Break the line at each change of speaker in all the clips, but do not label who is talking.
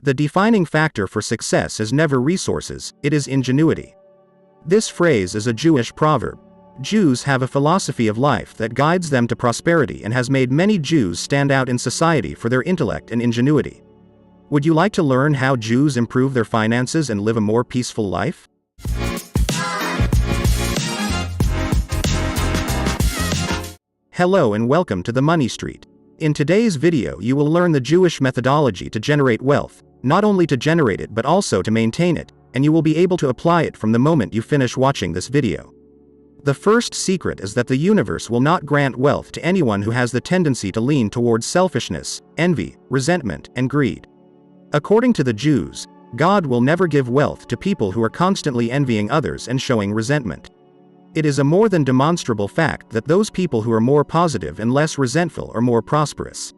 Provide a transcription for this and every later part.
The defining factor for success is never resources, it is ingenuity. This phrase is a Jewish proverb. Jews have a philosophy of life that guides them to prosperity and has made many Jews stand out in society for their intellect and ingenuity. Would you like to learn how Jews improve their finances and live a more peaceful life? Hello and welcome to the Money Street. In today's video you will learn the Jewish methodology to generate wealth, not only to generate it but also to maintain it, and you will be able to apply it from the moment you finish watching this video. The first secret is that the universe will not grant wealth to anyone who has the tendency to lean towards selfishness, envy, resentment, and greed. According to the Jews, God will never give wealth to people who are constantly envying others and showing resentment. It is a more than demonstrable fact that those people who are more positive and less resentful are more prosperous.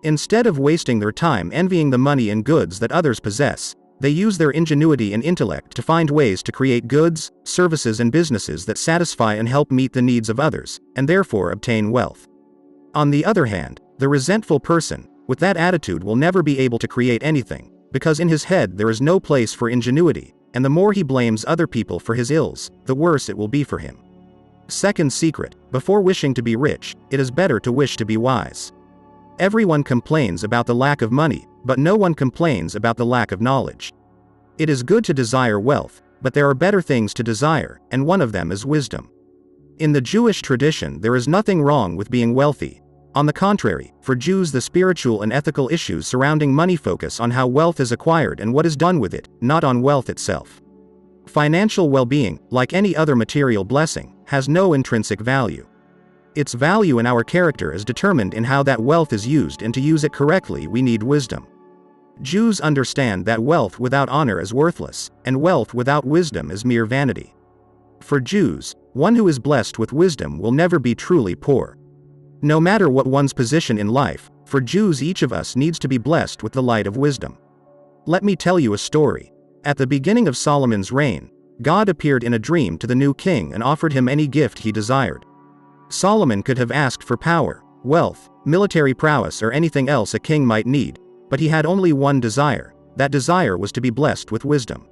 Instead of wasting their time envying the money and goods that others possess, they use their ingenuity and intellect to find ways to create goods, services and businesses that satisfy and help meet the needs of others, and therefore obtain wealth. On the other hand, the resentful person, with that attitude will never be able to create anything, because in his head there is no place for ingenuity, and the more he blames other people for his ills, the worse it will be for him. Second secret, before wishing to be rich, it is better to wish to be wise. Everyone complains about the lack of money, but no one complains about the lack of knowledge. It is good to desire wealth, but there are better things to desire, and one of them is wisdom. In the Jewish tradition there is nothing wrong with being wealthy. On the contrary, for Jews the spiritual and ethical issues surrounding money focus on how wealth is acquired and what is done with it, not on wealth itself. Financial well-being, like any other material blessing, has no intrinsic value. Its value in our character is determined in how that wealth is used, and to use it correctly we need wisdom. Jews understand that wealth without honor is worthless, and wealth without wisdom is mere vanity. For Jews, one who is blessed with wisdom will never be truly poor. No matter what one's position in life, for Jews each of us needs to be blessed with the light of wisdom. Let me tell you a story. At the beginning of Solomon's reign, God appeared in a dream to the new king and offered him any gift he desired. Solomon could have asked for power, wealth, military prowess or anything else a king might need, but he had only one desire. That desire was to be blessed with wisdom.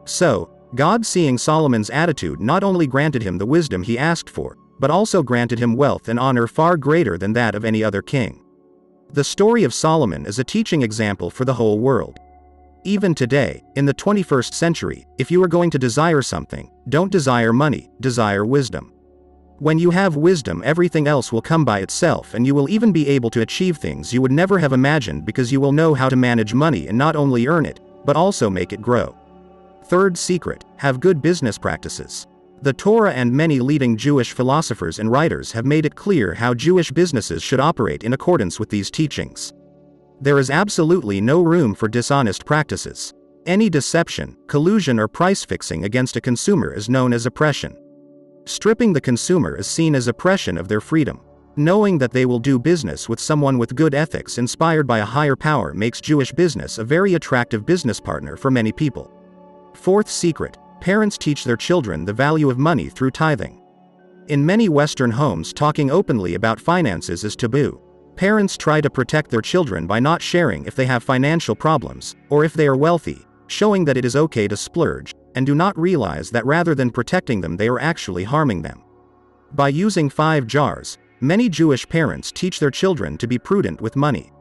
So, God, seeing Solomon's attitude, not only granted him the wisdom he asked for, but also granted him wealth and honor far greater than that of any other king. The story of Solomon is a teaching example for the whole world. Even today, in the 21st century, if you are going to desire something, don't desire money, desire wisdom. When you have wisdom, everything else will come by itself, and you will even be able to achieve things you would never have imagined, because you will know how to manage money and not only earn it, but also make it grow. Third secret, have good business practices. The Torah and many leading Jewish philosophers and writers have made it clear how Jewish businesses should operate in accordance with these teachings. There is absolutely no room for dishonest practices. Any deception, collusion or price fixing against a consumer is known as oppression. Stripping the consumer is seen as oppression of their freedom. Knowing that they will do business with someone with good ethics inspired by a higher power makes Jewish business a very attractive business partner for many people. Fourth secret, parents teach their children the value of money through tithing. In many Western homes, talking openly about finances is taboo. Parents try to protect their children by not sharing if they have financial problems, or if they are wealthy, showing that it is okay to splurge, and do not realize that rather than protecting them they are actually harming them. By using 5 jars, many Jewish parents teach their children to be prudent with money.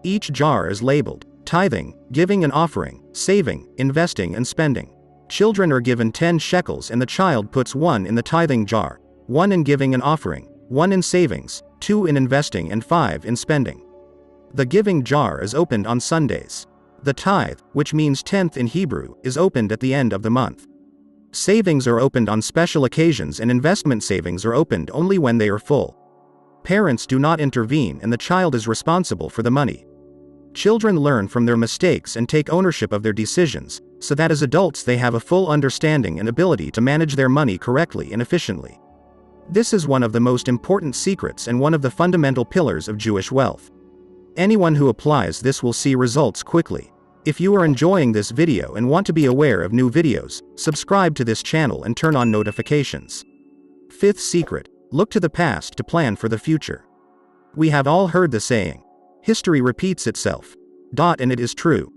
Each jar is labeled tithing, giving and offering, saving, investing and spending. Children are given 10 shekels and the child puts 1 in the tithing jar, 1 in giving and offering, 1 in savings, 2 in investing and 5 in spending. The giving jar is opened on Sundays. The tithe, which means tenth in Hebrew, is opened at the end of the month. Savings are opened on special occasions and investment savings are opened only when they are full. Parents do not intervene and the child is responsible for the money. Children learn from their mistakes and take ownership of their decisions, so that as adults they have a full understanding and ability to manage their money correctly and efficiently. This is one of the most important secrets and one of the fundamental pillars of Jewish wealth. Anyone who applies this will see results quickly. If you are enjoying this video and want to be aware of new videos, subscribe to this channel and turn on notifications. Fifth secret, look to the past to plan for the future. We have all heard the saying, history repeats itself. And it is true.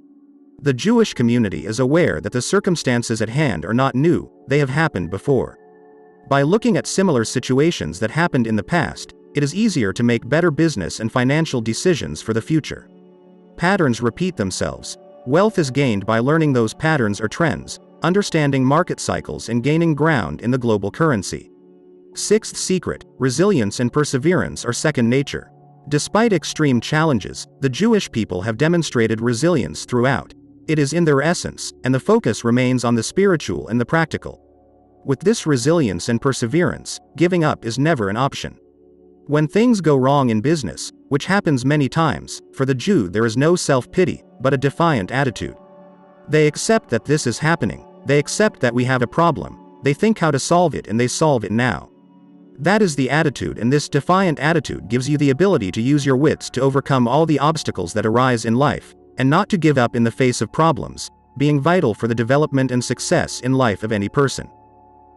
The Jewish community is aware that the circumstances at hand are not new, they have happened before. By looking at similar situations that happened in the past, it is easier to make better business and financial decisions for the future. Patterns repeat themselves. Wealth is gained by learning those patterns or trends, understanding market cycles and gaining ground in the global currency. Sixth secret, resilience and perseverance are second nature. Despite extreme challenges, the Jewish people have demonstrated resilience throughout. It is in their essence, and the focus remains on the spiritual and the practical. With this resilience and perseverance, giving up is never an option. When things go wrong in business, which happens many times, for the Jew there is no self-pity, but a defiant attitude. They accept that this is happening, they accept that we have a problem, they think how to solve it and they solve it now. That is the attitude, and this defiant attitude gives you the ability to use your wits to overcome all the obstacles that arise in life, and not to give up in the face of problems, being vital for the development and success in life of any person.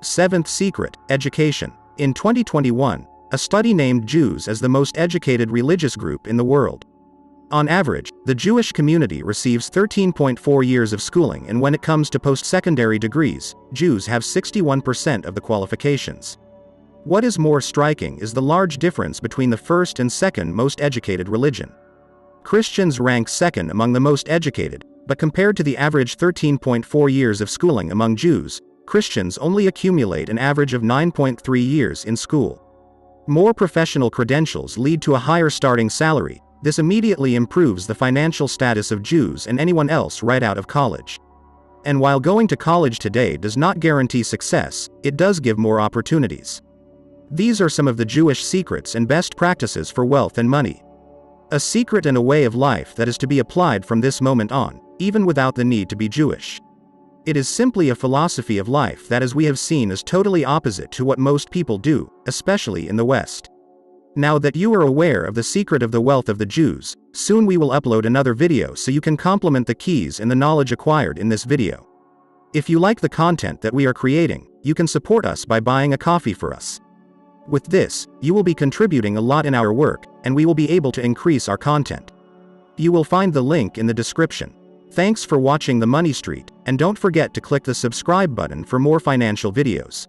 Seventh secret, education. In 2021, a study named Jews as the most educated religious group in the world. On average, the Jewish community receives 13.4 years of schooling, and when it comes to post-secondary degrees, Jews have 61% of the qualifications. What is more striking is the large difference between the first and second most educated religion. Christians rank second among the most educated, but compared to the average 13.4 years of schooling among Jews, Christians only accumulate an average of 9.3 years in school. More professional credentials lead to a higher starting salary. This immediately improves the financial status of Jews and anyone else right out of college. And while going to college today does not guarantee success, it does give more opportunities. These are some of the Jewish secrets and best practices for wealth and money. A secret and a way of life that is to be applied from this moment on, even without the need to be Jewish. It is simply a philosophy of life that, as we have seen, is totally opposite to what most people do, especially in the West. Now that you are aware of the secret of the wealth of the Jews, soon we will upload another video so you can complement the keys and the knowledge acquired in this video. If you like the content that we are creating, you can support us by buying a coffee for us. With this, you will be contributing a lot in our work, and we will be able to increase our content. You will find the link in the description. Thanks for watching The Money Street, and don't forget to click the subscribe button for more financial videos.